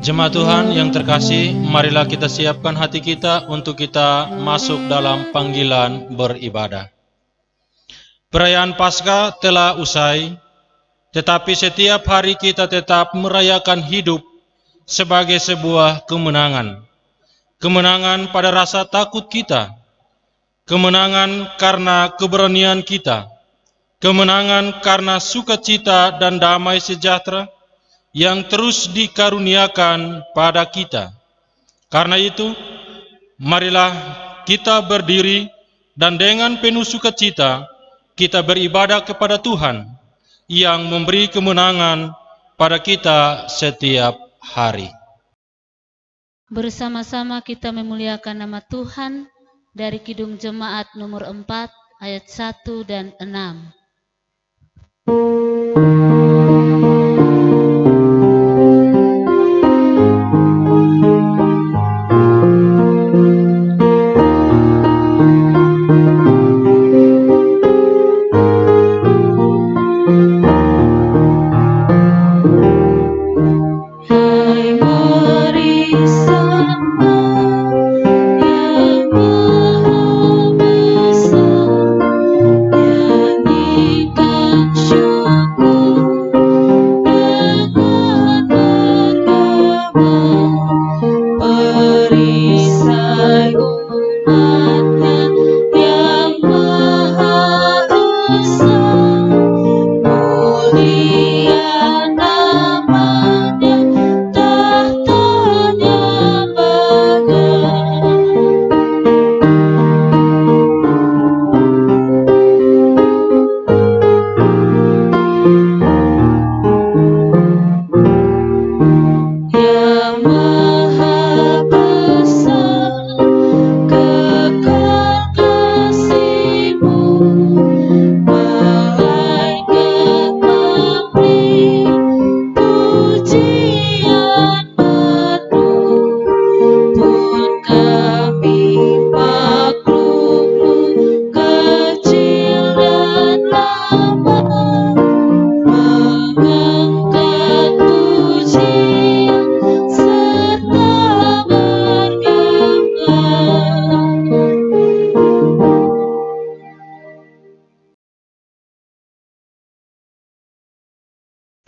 Jemaat Tuhan yang terkasih, marilah kita siapkan hati kita untuk kita masuk dalam panggilan beribadah. Perayaan Paskah telah usai, tetapi setiap hari kita tetap merayakan hidup sebagai sebuah kemenangan. Kemenangan pada rasa takut kita, kemenangan karena keberanian kita, kemenangan karena sukacita dan damai sejahtera yang terus dikaruniakan pada kita. Karena itu, marilah kita berdiri dan dengan penuh sukacita kita beribadah kepada Tuhan yang memberi kemenangan pada kita setiap hari. Bersama-sama kita memuliakan nama Tuhan dari Kidung Jemaat nomor 4 ayat 1 dan 6.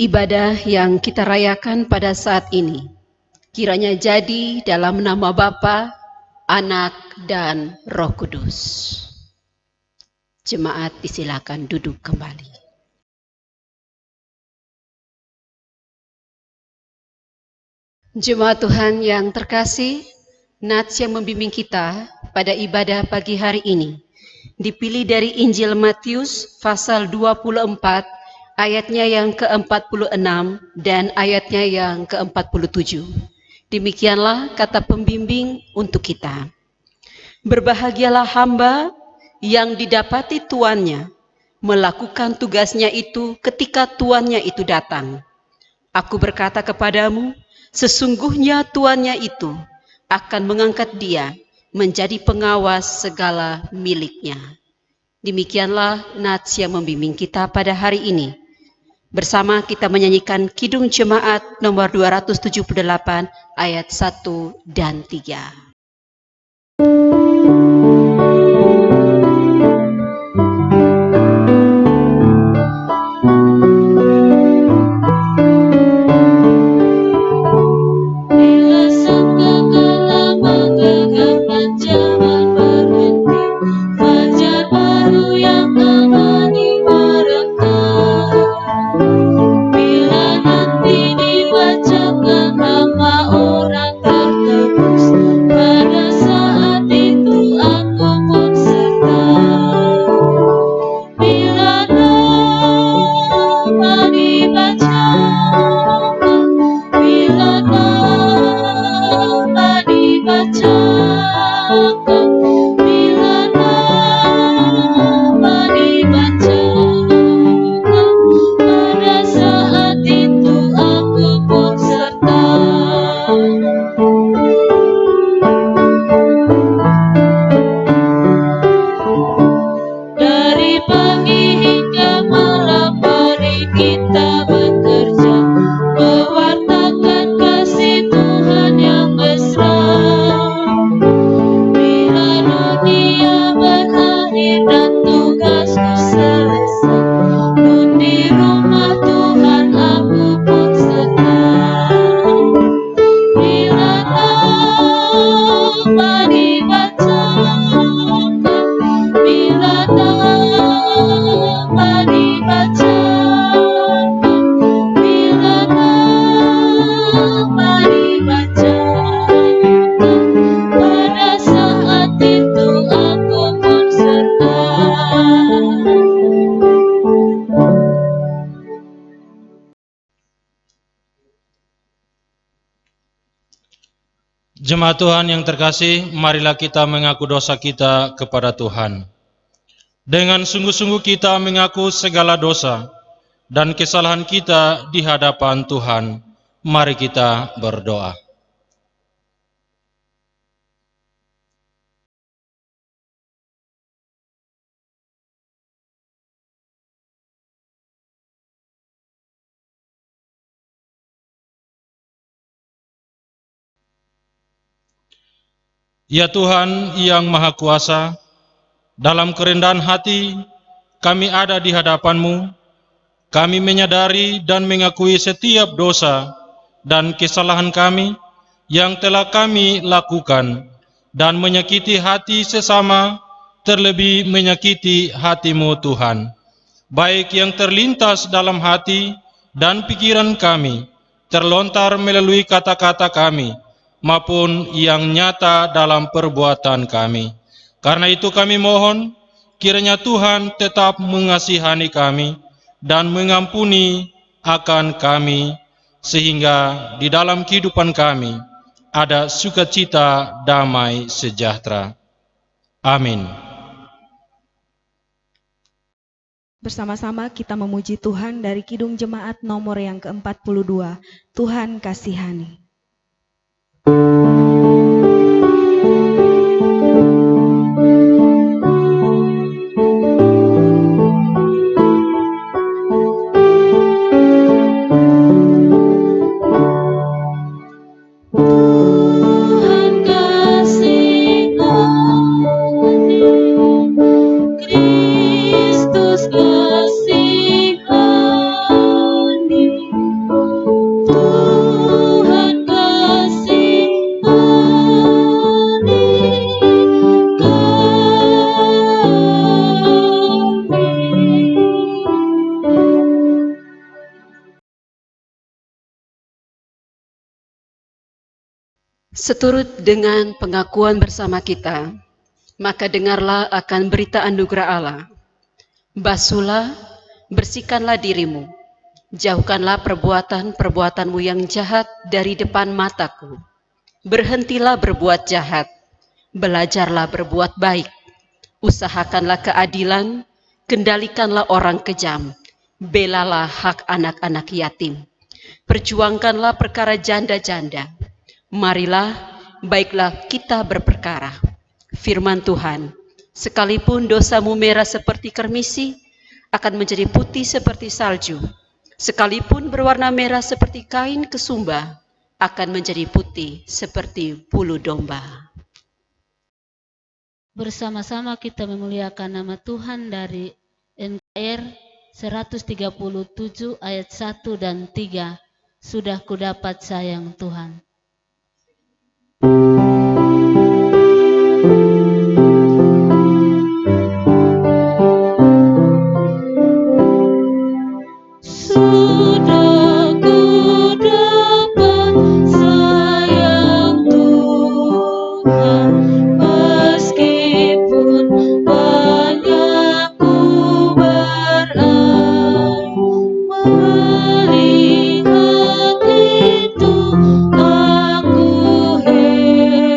Ibadah yang kita rayakan pada saat ini, kiranya jadi dalam nama Bapa, Anak, dan Roh Kudus. Jemaat disilakan duduk kembali. Jemaat Tuhan yang terkasih, Nats yang membimbing kita pada ibadah pagi hari ini dipilih dari Injil Matius pasal 24 ayatnya yang ke-46 dan ayatnya yang ke-47. Demikianlah kata pembimbing untuk kita. Berbahagialah hamba yang didapati tuannya melakukan tugasnya itu ketika tuannya itu datang. Aku berkata kepadamu, sesungguhnya tuannya itu akan mengangkat dia menjadi pengawas segala miliknya. Demikianlah nats yang membimbing kita pada hari ini. Bersama kita menyanyikan Kidung Jemaat nomor 278 ayat 1 dan 3. Nama orang tertebus. nama dibacakan, bila nama dibacakan, pada saat itu aku pun serta. Jemaat Tuhan yang terkasih, marilah kita mengaku dosa kita kepada Tuhan. Dengan sungguh-sungguh kita mengaku segala dosa dan kesalahan kita di hadapan Tuhan. Mari kita berdoa. Ya Tuhan yang Maha Kuasa, dalam kerendahan hati kami ada di hadapan-Mu. Kami menyadari dan mengakui setiap dosa dan kesalahan kami yang telah kami lakukan dan menyakiti hati sesama, terlebih menyakiti hati-Mu Tuhan, baik yang terlintas dalam hati dan pikiran kami, terlontar melalui kata-kata kami, maupun yang nyata dalam perbuatan kami. Karena itu kami mohon, kiranya Tuhan tetap mengasihani kami dan mengampuni akan kami, sehingga di dalam kehidupan kami ada sukacita, damai, sejahtera. Amin. Bersama-sama kita memuji Tuhan dari Kidung Jemaat nomor yang ke-42. Tuhan kasihani. Tuhan kasihani, Kristus kasihani, Tuhan kasihani kami. Seturut dengan pengakuan bersama kita, maka dengarlah akan berita anugerah Allah. Basuhlah, bersihkanlah dirimu, jauhkanlah perbuatan-perbuatanmu yang jahat dari depan mataku. Berhentilah berbuat jahat, belajarlah berbuat baik, usahakanlah keadilan, kendalikanlah orang kejam, belalah hak anak-anak yatim, perjuangkanlah perkara janda-janda. Marilah, baiklah kita berperkara. Firman Tuhan, sekalipun dosamu merah seperti kermisi, akan menjadi putih seperti salju. Sekalipun berwarna merah seperti kain kesumba, akan menjadi putih seperti bulu domba. Bersama-sama kita memuliakan nama Tuhan dari NKR 137 ayat 1 dan 3. Sudah kudapat sayang Tuhan. Sudah kudapat sayang Tuhan, meskipun banyak ku melihat itu aku heran.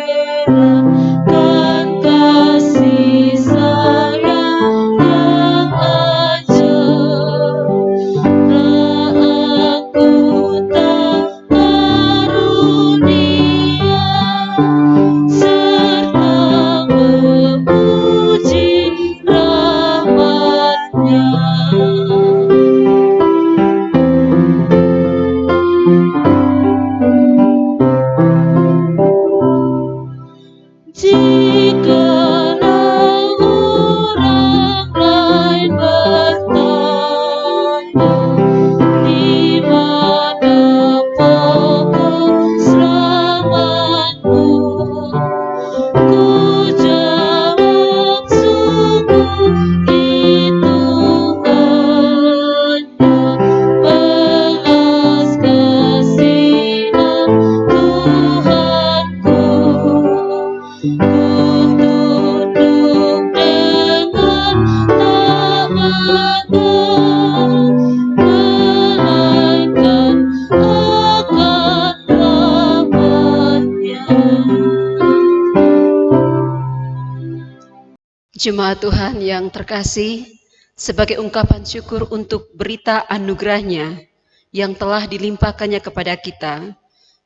Jemaat Tuhan yang terkasih, sebagai ungkapan syukur untuk berita anugerah-Nya yang telah dilimpahkannya kepada kita,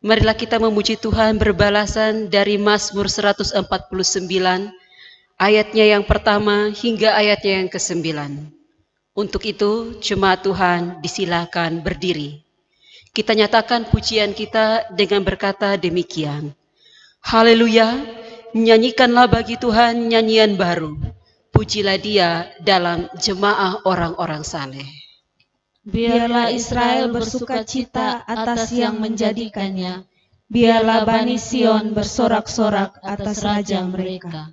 marilah kita memuji Tuhan berbalasan dari Mazmur 149, ayatnya yang pertama hingga ayatnya yang ke-9. Untuk itu, jemaat Tuhan disilakan berdiri. Kita nyatakan pujian kita dengan berkata demikian. Haleluya, nyanyikanlah bagi Tuhan nyanyian baru. Pujilah Dia dalam jemaah orang-orang saleh. Biarlah Israel bersukacita atas yang menjadikannya. Biarlah Bani Sion bersorak-sorak atas Raja mereka.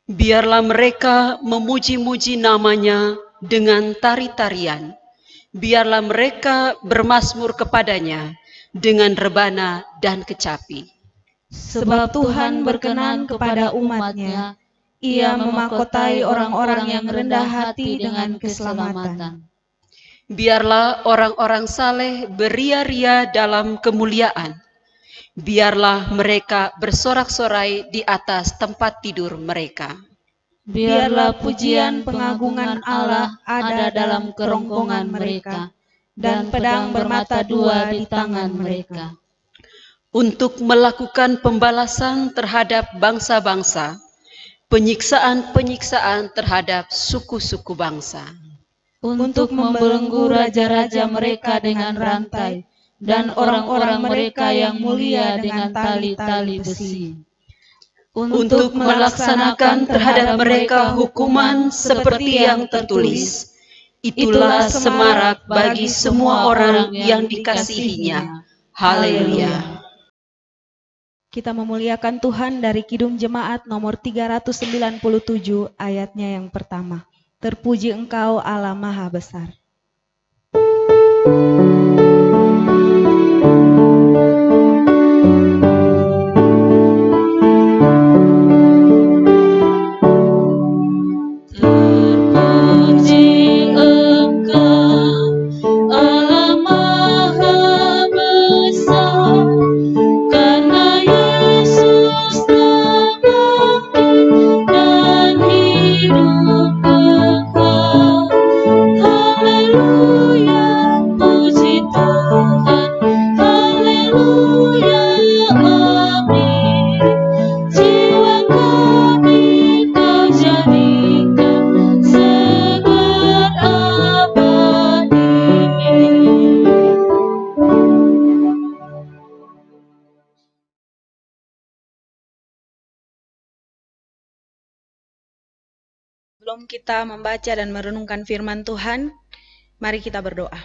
Biarlah mereka memuji-muji namanya dengan tari-tarian. Biarlah mereka bermazmur kepadanya dengan rebana dan kecapi. Sebab Tuhan berkenan kepada umat-Nya, Ia memahkotai orang-orang yang rendah hati dengan keselamatan. Biarlah orang-orang saleh beria-ria dalam kemuliaan. Biarlah mereka bersorak-sorai di atas tempat tidur mereka. Biarlah pujian pengagungan Allah ada dalam kerongkongan mereka, dan pedang bermata dua di tangan mereka. Untuk melakukan pembalasan terhadap bangsa-bangsa, penyiksaan-penyiksaan terhadap suku-suku bangsa. Untuk membelenggu raja-raja mereka dengan rantai, dan orang-orang mereka yang mulia dengan tali-tali besi. Untuk melaksanakan terhadap mereka hukuman seperti yang tertulis. Itulah semarak bagi semua orang yang dikasihinya. Haleluya. Kita memuliakan Tuhan dari Kidung Jemaat nomor 397 ayatnya yang pertama. Terpuji Engkau Allah Maha Besar. Sebelum kita membaca dan merenungkan firman Tuhan, mari kita berdoa.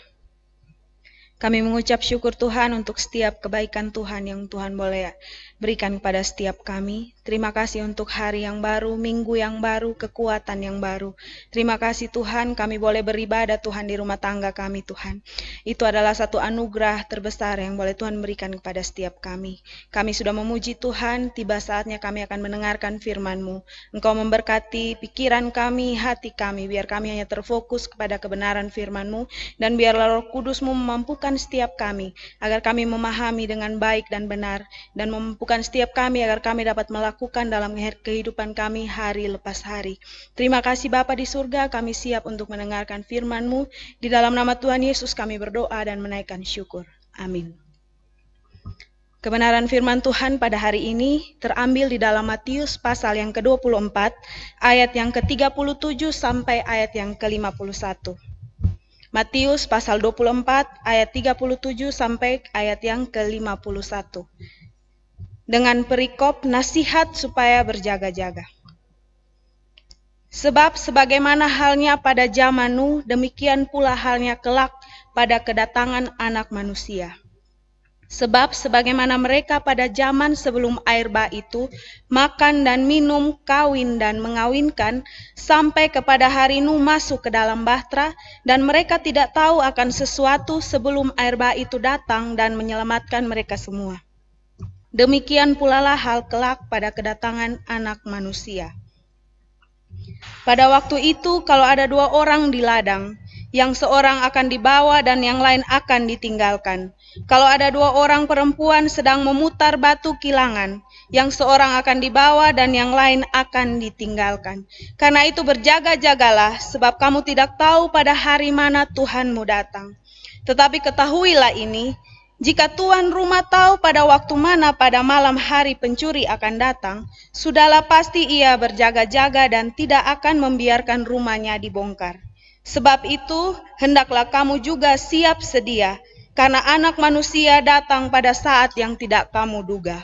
Kami mengucap syukur Tuhan untuk setiap kebaikan Tuhan yang Tuhan boleh berikan kepada setiap kami. Terima kasih untuk hari yang baru, minggu yang baru, kekuatan yang baru. Terima kasih Tuhan, kami boleh beribadah Tuhan di rumah tangga kami Tuhan. Itu adalah satu anugerah terbesar yang boleh Tuhan berikan kepada setiap kami. Kami sudah memuji Tuhan, tiba saatnya kami akan mendengarkan firman-Mu. Engkau memberkati pikiran kami, hati kami, biar kami hanya terfokus kepada kebenaran firman-Mu, dan biarlah Roh Kudus-Mu memampukan setiap kami, agar kami memahami dengan baik dan benar, dan memampukan setiap kami agar kami dapat melakukan dalam kehidupan kami hari lepas hari. Terima kasih Bapa di surga, kami siap untuk mendengarkan firman-Mu. Di dalam nama Tuhan Yesus kami berdoa dan menaikkan syukur. Amin. Kebenaran firman Tuhan pada hari ini terambil di dalam Matius pasal yang ke-24, ayat yang ke-37 sampai ayat yang ke-51. Matius pasal 24 ayat 37 sampai ayat yang ke-51. Dengan perikop nasihat supaya berjaga-jaga. Sebab sebagaimana halnya pada zaman Nuh, demikian pula halnya kelak pada kedatangan Anak Manusia. Sebab sebagaimana mereka pada zaman sebelum air bah itu makan dan minum, kawin dan mengawinkan, sampai kepada hari Nuh masuk ke dalam bahtera, dan mereka tidak tahu akan sesuatu sebelum air bah itu datang dan menyelamatkan mereka semua. Demikian pula lah hal kelak pada kedatangan Anak Manusia. Pada waktu itu kalau ada dua orang di ladang, Yang seorang akan dibawa dan yang lain akan ditinggalkan. Kalau ada 2 orang perempuan sedang memutar batu kilangan, yang seorang akan dibawa dan yang lain akan ditinggalkan. Karena itu berjaga-jagalah, sebab kamu tidak tahu pada hari mana Tuhanmu datang. Tetapi ketahuilah ini, jika tuan rumah tahu pada waktu mana pada malam hari pencuri akan datang, sudahlah pasti ia berjaga-jaga dan tidak akan membiarkan rumahnya dibongkar. Sebab itu, hendaklah kamu juga siap sedia, karena Anak Manusia datang pada saat yang tidak kamu duga.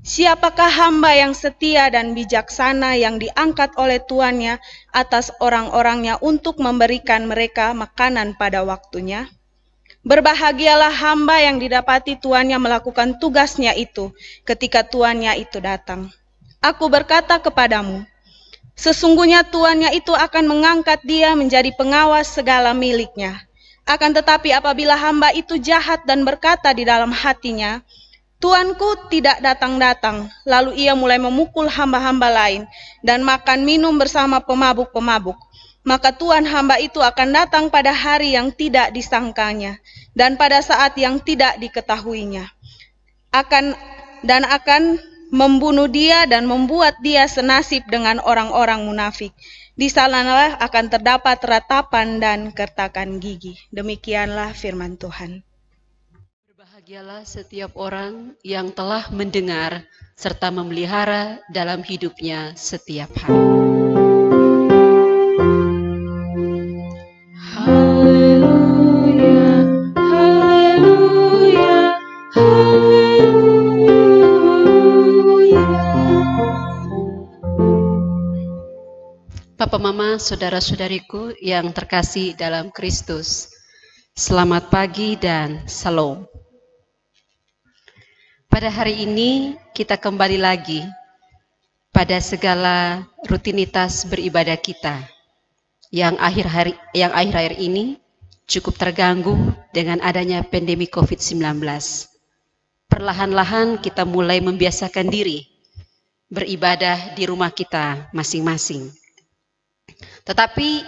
Siapakah hamba yang setia dan bijaksana yang diangkat oleh tuannya atas orang-orangnya untuk memberikan mereka makanan pada waktunya? Berbahagialah hamba yang didapati tuannya melakukan tugasnya itu ketika tuannya itu datang. Aku berkata kepadamu, sesungguhnya tuannya itu akan mengangkat dia menjadi pengawas segala miliknya. Akan tetapi apabila hamba itu jahat dan berkata di dalam hatinya, Tuanku tidak datang-datang, lalu ia mulai memukul hamba-hamba lain dan makan minum bersama pemabuk-pemabuk, maka Tuan hamba itu akan datang pada hari yang tidak disangkanya dan pada saat yang tidak diketahuinya. Akan membunuh dia dan membuat dia senasib dengan orang-orang munafik. Di sanalah akan terdapat ratapan dan kertakan gigi. Demikianlah firman Tuhan. Berbahagialah setiap orang yang telah mendengar serta memelihara dalam hidupnya setiap hari. Haleluya, haleluya, haleluya. Papa, Mama, saudara-saudariku yang terkasih dalam Kristus, selamat pagi dan salam. Pada hari ini kita kembali lagi pada segala rutinitas beribadah kita yang akhir-akhir ini cukup terganggu dengan adanya pandemi COVID-19. Perlahan-lahan kita mulai membiasakan diri beribadah di rumah kita masing-masing. Tetapi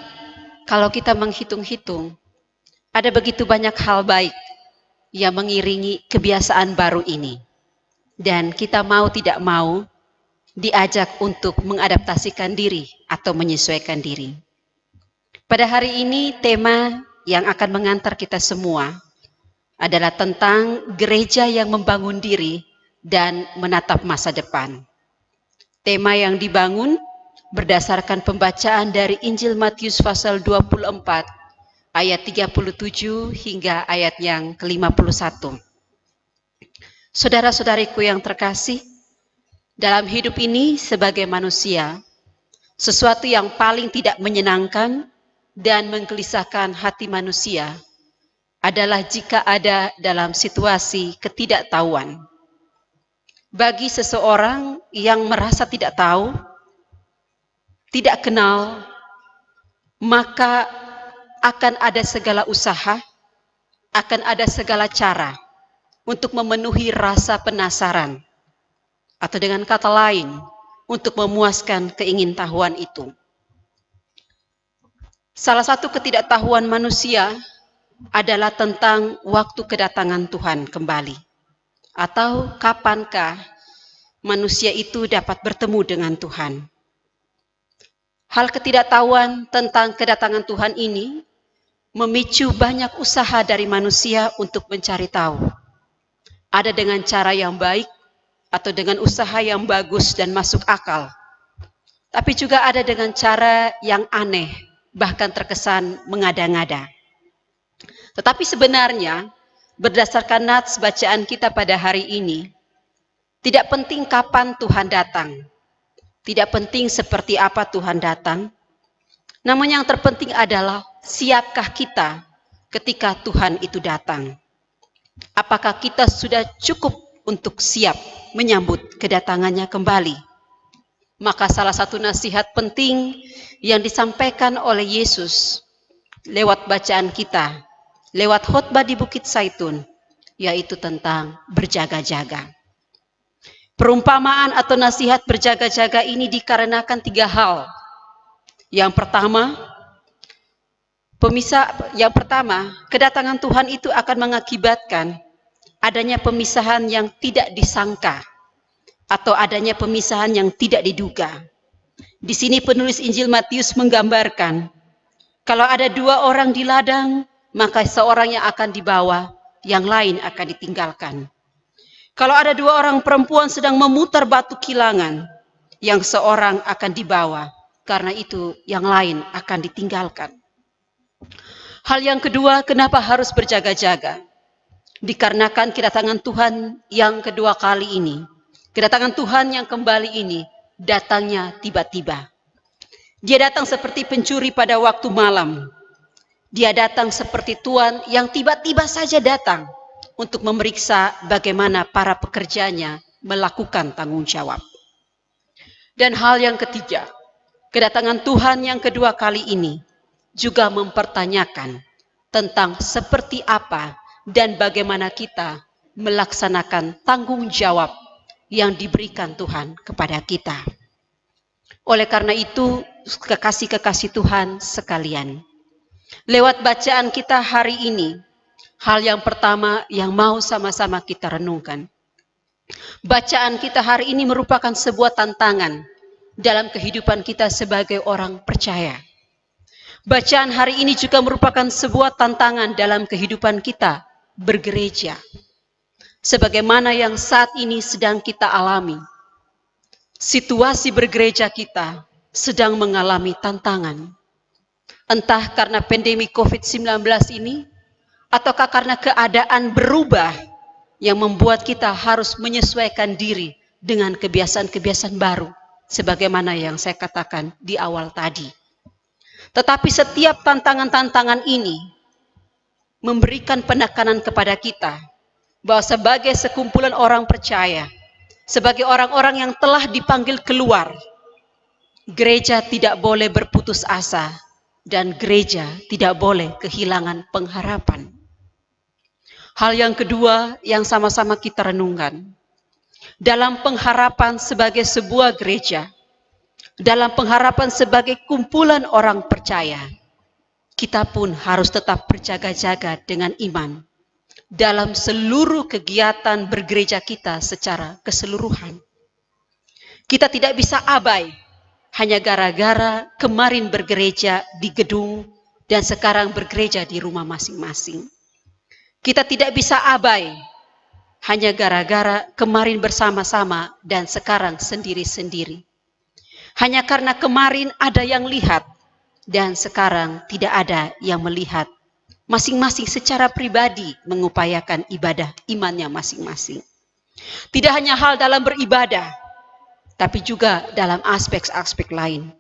kalau kita menghitung-hitung, ada begitu banyak hal baik yang mengiringi kebiasaan baru ini. Dan kita mau tidak mau diajak untuk mengadaptasikan diri atau menyesuaikan diri. Pada hari ini tema yang akan mengantar kita semua adalah tentang gereja yang membangun diri dan menatap masa depan. Tema yang dibangun berdasarkan pembacaan dari Injil Matius pasal 24 ayat 37 hingga ayat yang ke-51. Saudara-saudariku yang terkasih, dalam hidup ini sebagai manusia, sesuatu yang paling tidak menyenangkan dan menggelisahkan hati manusia adalah jika ada dalam situasi ketidaktahuan. Bagi seseorang yang merasa tidak tahu, tidak kenal, maka akan ada segala usaha, akan ada segala cara untuk memenuhi rasa penasaran, atau dengan kata lain, untuk memuaskan keingintahuan itu. Salah satu ketidaktahuan manusia adalah tentang waktu kedatangan Tuhan kembali, atau kapankah manusia itu dapat bertemu dengan Tuhan. Hal ketidaktahuan tentang kedatangan Tuhan ini memicu banyak usaha dari manusia untuk mencari tahu. Ada dengan cara yang baik atau dengan usaha yang bagus dan masuk akal. Tapi juga ada dengan cara yang aneh, bahkan terkesan mengada-ngada. Tetapi sebenarnya, berdasarkan nats bacaan kita pada hari ini, tidak penting kapan Tuhan datang. Tidak penting seperti apa Tuhan datang. Namun yang terpenting adalah siapkah kita ketika Tuhan itu datang. Apakah kita sudah cukup untuk siap menyambut kedatangannya kembali? Maka salah satu nasihat penting yang disampaikan oleh Yesus lewat bacaan kita, lewat khotbah di Bukit Zaitun, yaitu tentang berjaga-jaga. Perumpamaan atau nasihat berjaga-jaga ini dikarenakan 3 hal. Yang pertama, Yang pertama, kedatangan Tuhan itu akan mengakibatkan adanya pemisahan yang tidak disangka atau adanya pemisahan yang tidak diduga. Di sini penulis Injil Matius menggambarkan kalau ada 2 orang di ladang, maka seorang yang akan dibawa, yang lain akan ditinggalkan. Kalau ada 2 orang perempuan sedang memutar batu kilangan, yang seorang akan dibawa, karena itu yang lain akan ditinggalkan. Hal yang kedua, kenapa harus berjaga-jaga? Dikarenakan kedatangan Tuhan yang kedua kali ini, kedatangan Tuhan yang kembali ini, datangnya tiba-tiba. Dia datang seperti pencuri pada waktu malam. Dia datang seperti Tuhan yang tiba-tiba saja datang untuk memeriksa bagaimana para pekerjanya melakukan tanggung jawab. Dan hal yang ketiga, kedatangan Tuhan yang kedua kali ini juga mempertanyakan tentang seperti apa dan bagaimana kita melaksanakan tanggung jawab yang diberikan Tuhan kepada kita. Oleh karena itu, kekasih-kekasih Tuhan sekalian, lewat bacaan kita hari ini, hal yang pertama yang mau sama-sama kita renungkan. Bacaan kita hari ini merupakan sebuah tantangan dalam kehidupan kita sebagai orang percaya. Bacaan hari ini juga merupakan sebuah tantangan dalam kehidupan kita bergereja. Sebagaimana yang saat ini sedang kita alami. Situasi bergereja kita sedang mengalami tantangan. Entah karena pandemi COVID-19 ini, ataukah karena keadaan berubah yang membuat kita harus menyesuaikan diri dengan kebiasaan-kebiasaan baru. Sebagaimana yang saya katakan di awal tadi. Tetapi setiap tantangan-tantangan ini memberikan penekanan kepada kita bahwa sebagai sekumpulan orang percaya, sebagai orang-orang yang telah dipanggil keluar, gereja tidak boleh berputus asa dan gereja tidak boleh kehilangan pengharapan. Hal yang kedua yang sama-sama kita renungkan, dalam pengharapan sebagai sebuah gereja, dalam pengharapan sebagai kumpulan orang percaya, kita pun harus tetap berjaga-jaga dengan iman dalam seluruh kegiatan bergereja kita secara keseluruhan. Kita tidak bisa abai hanya gara-gara kemarin bergereja di gedung dan sekarang bergereja di rumah masing-masing. Kita tidak bisa abai hanya gara-gara kemarin bersama-sama dan sekarang sendiri-sendiri. Hanya karena kemarin ada yang lihat dan sekarang tidak ada yang melihat. Masing-masing secara pribadi mengupayakan ibadah imannya masing-masing. Tidak hanya hal dalam beribadah, tapi juga dalam aspek-aspek lain.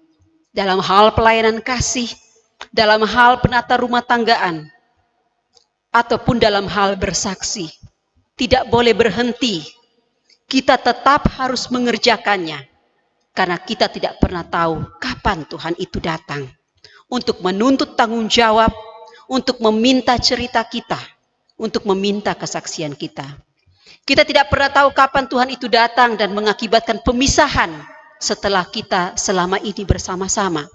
Dalam hal pelayanan kasih, dalam hal penata rumah tanggaan, ataupun dalam hal bersaksi. Tidak boleh berhenti. Kita tetap harus mengerjakannya. Karena kita tidak pernah tahu kapan Tuhan itu datang. Untuk menuntut tanggung jawab, untuk meminta cerita kita, untuk meminta kesaksian kita. Kita tidak pernah tahu kapan Tuhan itu datang dan mengakibatkan pemisahan setelah kita selama ini bersama-sama.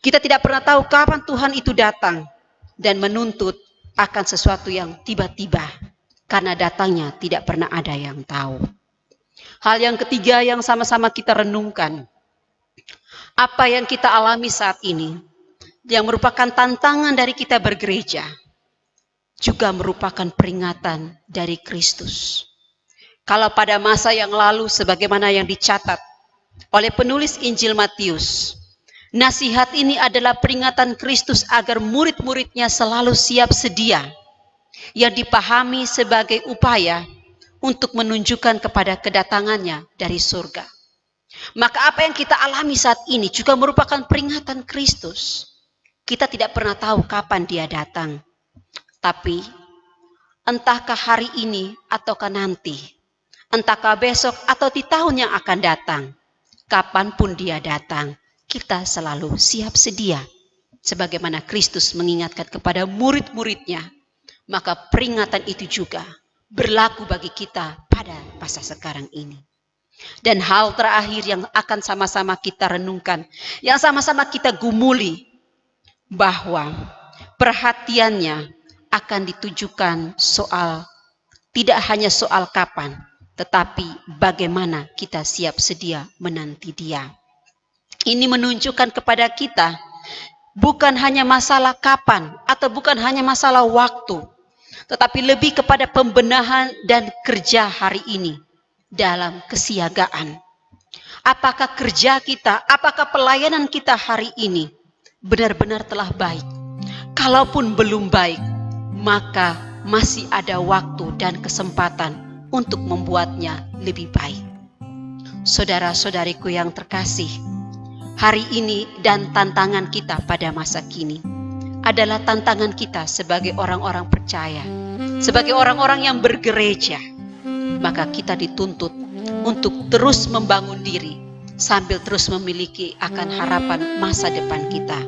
Kita tidak pernah tahu kapan Tuhan itu datang dan menuntut akan sesuatu yang tiba-tiba. Karena datangnya tidak pernah ada yang tahu. Hal yang ketiga yang sama-sama kita renungkan. Apa yang kita alami saat ini, yang merupakan tantangan dari kita bergereja, juga merupakan peringatan dari Kristus. Kalau pada masa yang lalu, sebagaimana yang dicatat oleh penulis Injil Matius, nasihat ini adalah peringatan Kristus agar murid-muridnya selalu siap sedia, yang dipahami sebagai upaya untuk menunjukkan kepada kedatangannya dari surga. Maka apa yang kita alami saat ini juga merupakan peringatan Kristus. Kita tidak pernah tahu kapan dia datang. Tapi entahkah hari ini ataukah nanti, entahkah besok atau di tahun yang akan datang, kapanpun dia datang, kita selalu siap sedia. Sebagaimana Kristus mengingatkan kepada murid-muridnya, maka peringatan itu juga berlaku bagi kita pada masa sekarang ini. Dan hal terakhir yang akan sama-sama kita renungkan, yang sama-sama kita gumuli, bahwa perhatiannya akan ditujukan tidak hanya soal kapan, tetapi bagaimana kita siap sedia menanti Dia. Ini menunjukkan kepada kita bukan hanya masalah kapan atau bukan hanya masalah waktu, tetapi lebih kepada pembenahan dan kerja hari ini dalam kesiagaan. Apakah kerja kita, apakah pelayanan kita hari ini benar-benar telah baik? Kalaupun belum baik, maka masih ada waktu dan kesempatan untuk membuatnya lebih baik. Saudara-saudariku yang terkasih, hari ini dan tantangan kita pada masa kini adalah tantangan kita sebagai orang-orang percaya, sebagai orang-orang yang bergereja. Maka kita dituntut untuk terus membangun diri sambil terus memiliki akan harapan masa depan kita.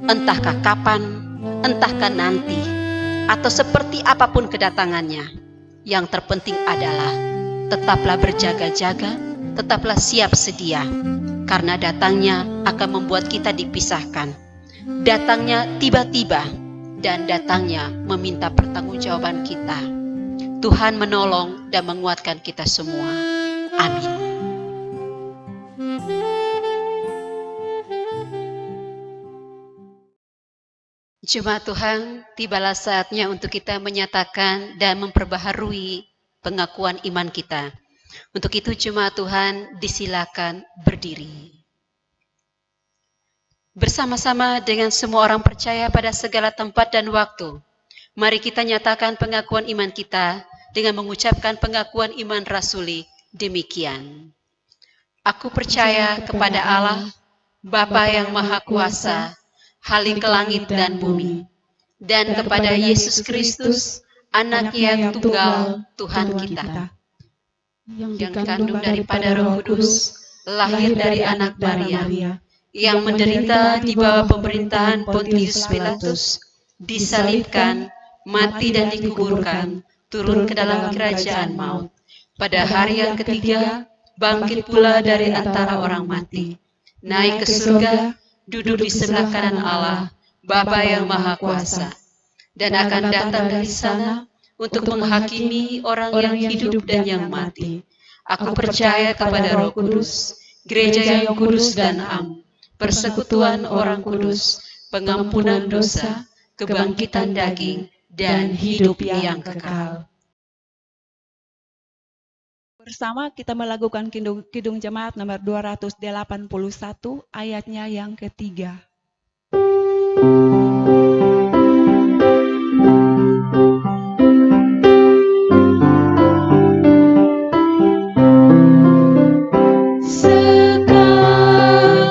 Entahkah kapan, entahkah nanti, atau seperti apapun kedatangannya, yang terpenting adalah tetaplah berjaga-jaga, tetaplah siap sedia, karena datangnya akan membuat kita dipisahkan. Datangnya tiba-tiba dan datangnya meminta pertanggungjawaban kita. Tuhan menolong dan menguatkan kita semua. Amin. Jemaat Tuhan, tibalah saatnya untuk kita menyatakan dan memperbaharui pengakuan iman kita. Untuk itu jemaat Tuhan disilakan berdiri. Bersama-sama dengan semua orang percaya pada segala tempat dan waktu, mari kita nyatakan pengakuan iman kita dengan mengucapkan pengakuan iman rasuli demikian. Aku percaya kepada Allah, Bapa yang Maha Kuasa, Khalik langit dan bumi, dan kepada Yesus Kristus, Anak-Nya yang tunggal, Tuhan kita, yang dikandung daripada Roh Kudus, lahir dari anak Maria, yang menderita di bawah pemerintahan Pontius Pilatus, disalibkan, mati dan dikuburkan, turun ke dalam kerajaan maut. Pada hari yang ketiga, bangkit pula dari antara orang mati, naik ke surga, duduk di sebelah kanan Allah, Bapa yang Maha Kuasa, dan akan datang dari sana untuk menghakimi orang yang hidup dan yang mati. Aku percaya kepada Roh Kudus, gereja yang kudus dan am, persekutuan orang kudus, pengampunan dosa, kebangkitan daging, dan hidup yang kekal. Bersama kita melakukan Kidung Jemaat nomor 281 ayatnya yang ketiga.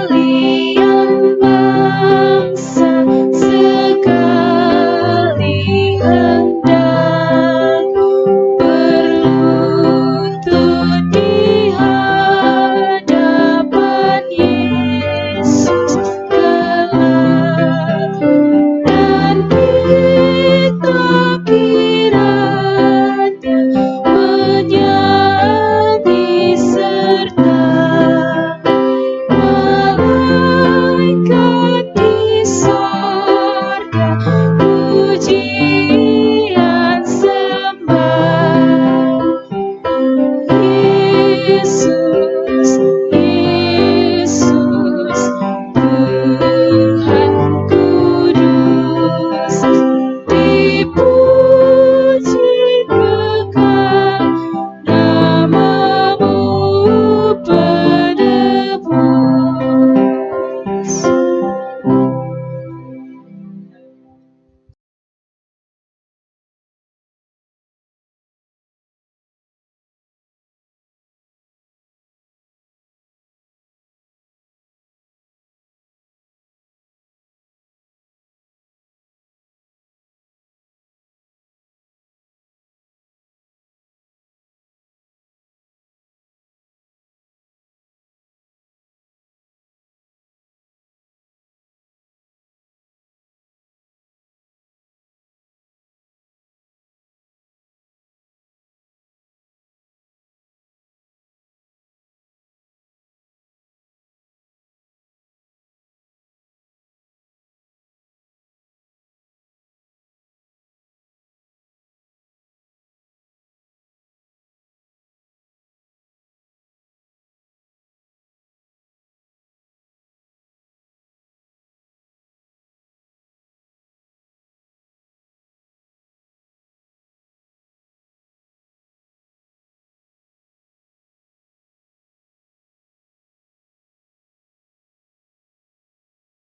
Sekalian bangsa, sekali hendak berlutut di hadapan Yesus kelak.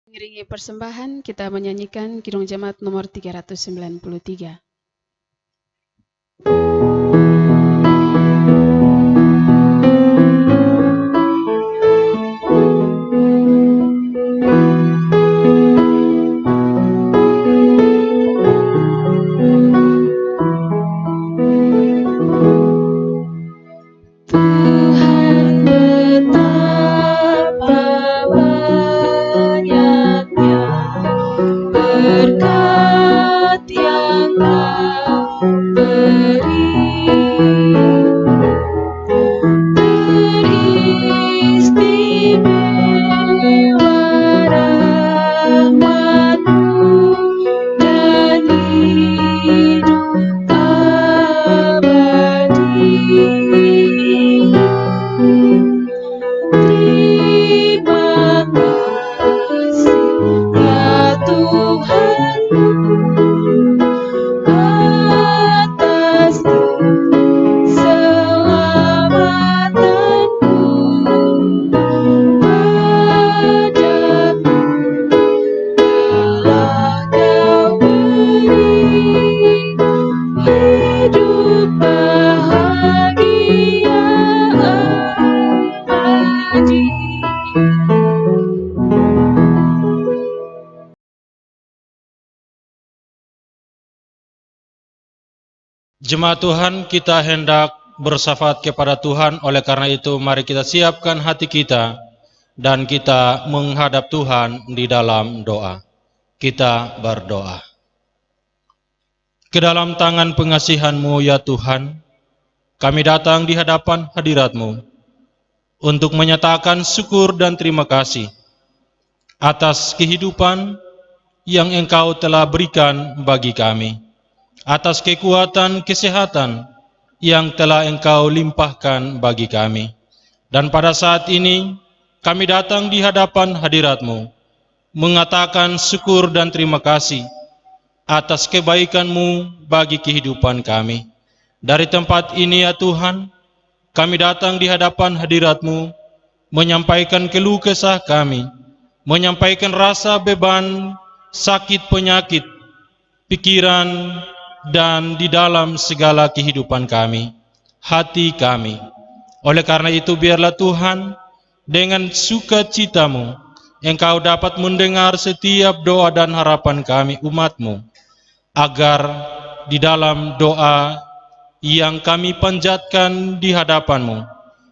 Mengiringi persembahan, kita menyanyikan Kidung Jemaat nomor 393. Tuhan betapa banyaknya berkat yang Kau beri, teristimewa rahmat-Mu dan hidup abadi. Terima kasih ya Tuhanku atas keselamatanmu padaku telah Kau beri hidup bahagia abadi. Jemaat Tuhan, kita hendak bersyafaat kepada Tuhan. Oleh karena itu, mari kita siapkan hati kita dan kita menghadap Tuhan di dalam doa. Kita berdoa. Ke dalam tangan pengasihan-Mu ya Tuhan, kami datang di hadapan hadirat-Mu untuk menyatakan syukur dan terima kasih atas kehidupan yang Engkau telah berikan bagi kami, atas kekuatan kesehatan yang telah Engkau limpahkan bagi kami. Dan pada saat ini, kami datang di hadapan hadirat-Mu, mengatakan syukur dan terima kasih atas kebaikan-Mu bagi kehidupan kami. Dari tempat ini ya Tuhan, kami datang di hadapan hadirat-Mu, menyampaikan keluh kesah kami, menyampaikan rasa beban, sakit penyakit, pikiran, dan di dalam segala kehidupan kami, hati kami. Oleh karena itu, biarlah Tuhan, dengan sukacita-Mu, Engkau dapat mendengar setiap doa dan harapan kami, umat-Mu, agar di dalam doa yang kami panjatkan di hadapan-Mu,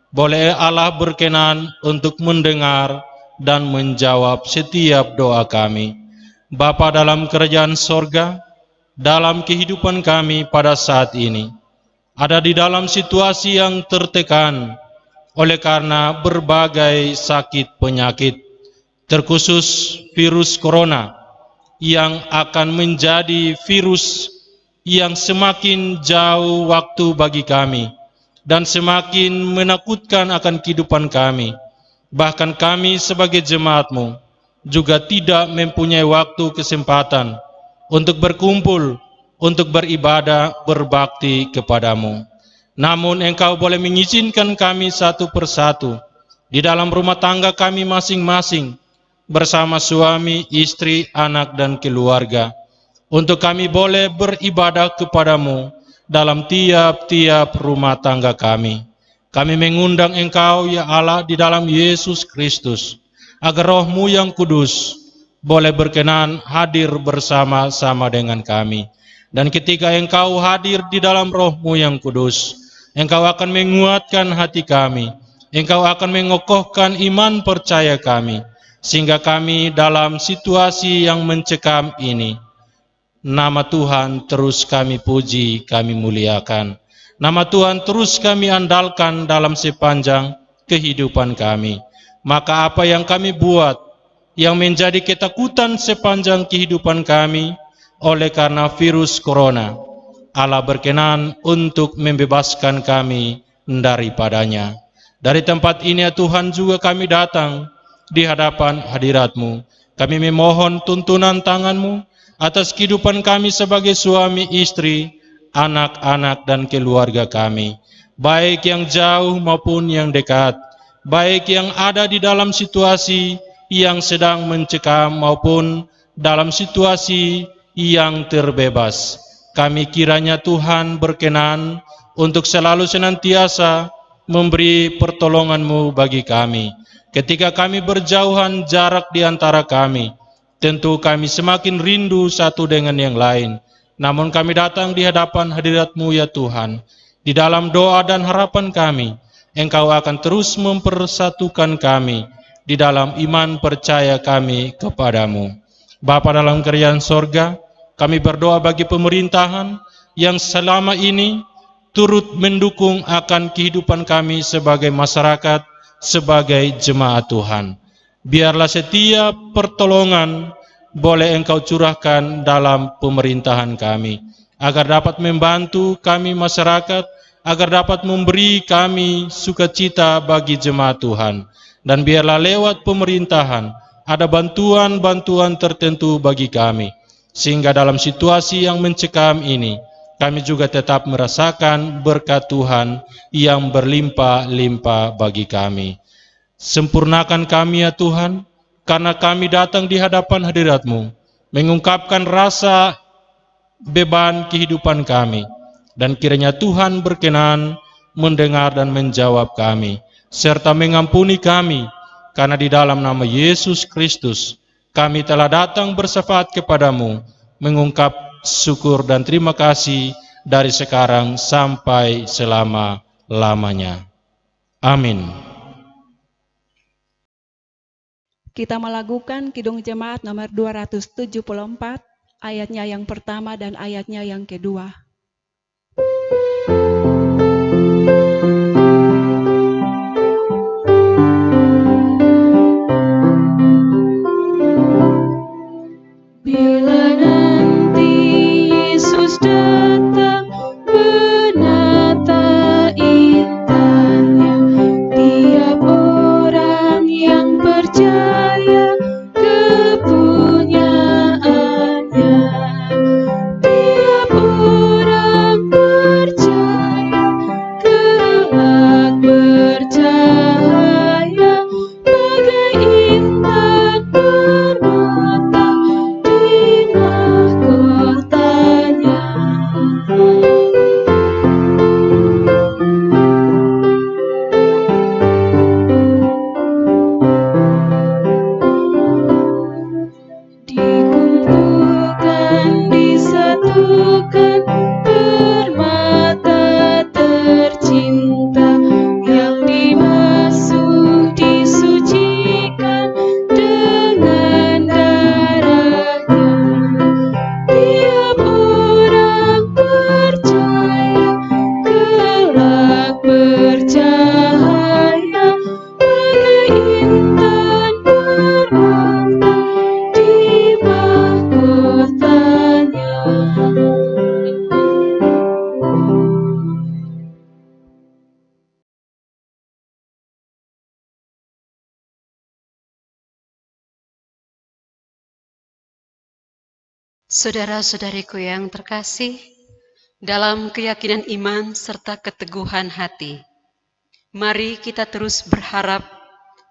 boleh Allah berkenan untuk mendengar dan menjawab setiap doa kami. Bapa dalam kerajaan sorga, dalam kehidupan kami pada saat ini, ada di dalam situasi yang tertekan oleh karena berbagai sakit penyakit, terkhusus virus corona yang akan menjadi virus yang semakin jauh waktu bagi kami dan semakin menakutkan akan kehidupan kami. Bahkan kami sebagai jemaat-Mu juga tidak mempunyai waktu kesempatan untuk berkumpul, untuk beribadah, berbakti kepada-Mu. Namun Engkau boleh mengizinkan kami satu persatu di dalam rumah tangga kami masing-masing, bersama suami, istri, anak, dan keluarga, untuk kami boleh beribadah kepada-Mu dalam tiap-tiap rumah tangga kami. Kami mengundang Engkau ya Allah di dalam Yesus Kristus, agar Roh-Mu yang kudus boleh berkenan hadir bersama-sama dengan kami. Dan ketika Engkau hadir di dalam Roh-Mu yang kudus, Engkau akan menguatkan hati kami, Engkau akan mengokohkan iman percaya kami, sehingga kami dalam situasi yang mencekam ini, nama Tuhan terus kami puji, kami muliakan. Nama Tuhan terus kami andalkan dalam sepanjang kehidupan kami. Maka apa yang kami buat yang menjadi ketakutan sepanjang kehidupan kami oleh karena virus corona, Allah berkenan untuk membebaskan kami daripadanya. Dari tempat ini ya Tuhan, juga kami datang di hadapan hadirat-Mu. Kami memohon tuntunan tangan-Mu atas kehidupan kami sebagai suami, istri, anak-anak, dan keluarga kami, baik yang jauh maupun yang dekat, baik yang ada di dalam situasi yang sedang mencekam maupun dalam situasi yang terbebas. Kami kiranya Tuhan berkenan untuk selalu senantiasa memberi pertolongan-Mu bagi kami. Ketika kami berjauhan jarak di antara kami, tentu kami semakin rindu satu dengan yang lain. Namun kami datang di hadapan hadirat-Mu ya Tuhan. Di dalam doa dan harapan kami, Engkau akan terus mempersatukan kami di dalam iman percaya kami kepadamu. Bapa dalam kerajaan sorga, kami berdoa bagi pemerintahan yang selama ini turut mendukung akan kehidupan kami sebagai masyarakat, sebagai jemaat Tuhan. Biarlah setiap pertolongan boleh Engkau curahkan dalam pemerintahan kami, agar dapat membantu kami masyarakat, agar dapat memberi kami sukacita bagi jemaat Tuhan. Dan biarlah lewat pemerintahan ada bantuan-bantuan tertentu bagi kami, sehingga dalam situasi yang mencekam ini, kami juga tetap merasakan berkat Tuhan yang berlimpah-limpah bagi kami. Sempurnakan kami ya Tuhan, karena kami datang di hadapan hadirat-Mu, mengungkapkan rasa beban kehidupan kami, dan kiranya Tuhan berkenan mendengar dan menjawab kami, serta mengampuni kami, karena di dalam nama Yesus Kristus, kami telah datang bersyafaat kepadamu, mengungkap syukur dan terima kasih dari sekarang sampai selama-lamanya. Amin. Kita melakukan Kidung Jemaat nomor 274, ayatnya yang pertama dan ayatnya yang kedua. Bila nanti Yesus datang menata intannya, tiap orang yang percaya kepunyaannya, tiap orang percaya kelak bercahaya bagai intan permata di mahkotanya. Dikumpulkan, disatukan permata tercinta yang dimasuk, disucikan dengan darahnya. Tiap orang percaya kelak bercahaya bagai intan permata di mahkotanya. Saudara-saudariku yang terkasih, dalam keyakinan iman serta keteguhan hati, mari kita terus berharap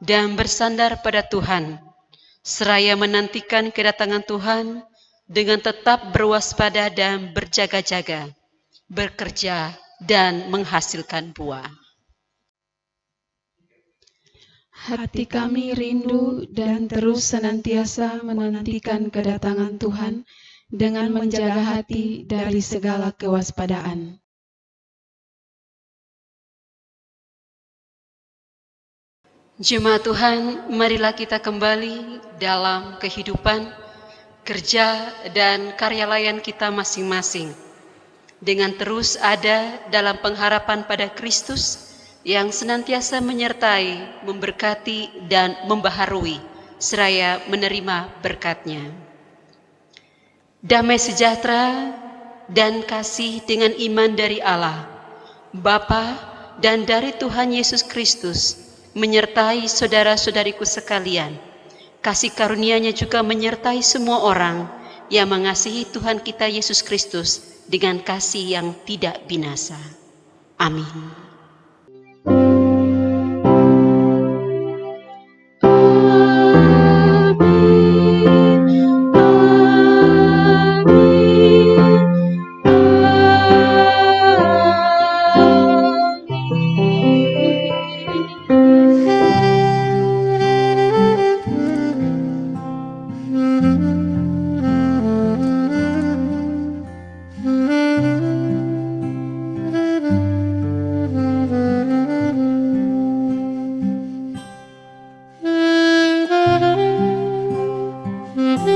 dan bersandar pada Tuhan, seraya menantikan kedatangan Tuhan dengan tetap berwaspada dan berjaga-jaga, bekerja dan menghasilkan buah. Hati kami rindu dan terus senantiasa menantikan kedatangan Tuhan dengan menjaga hati dari segala kewaspadaan. Jemaat Tuhan, marilah kita kembali dalam kehidupan, kerja, dan karya layan kita masing-masing, dengan terus ada dalam pengharapan pada Kristus yang senantiasa menyertai, memberkati, dan membaharui, seraya menerima berkat-Nya. Damai sejahtera dan kasih dengan iman dari Allah, Bapa, dan dari Tuhan Yesus Kristus, menyertai saudara-saudariku sekalian. Kasih karunia-Nya juga menyertai semua orang yang mengasihi Tuhan kita Yesus Kristus dengan kasih yang tidak binasa. Amin. Amin. Tuhan.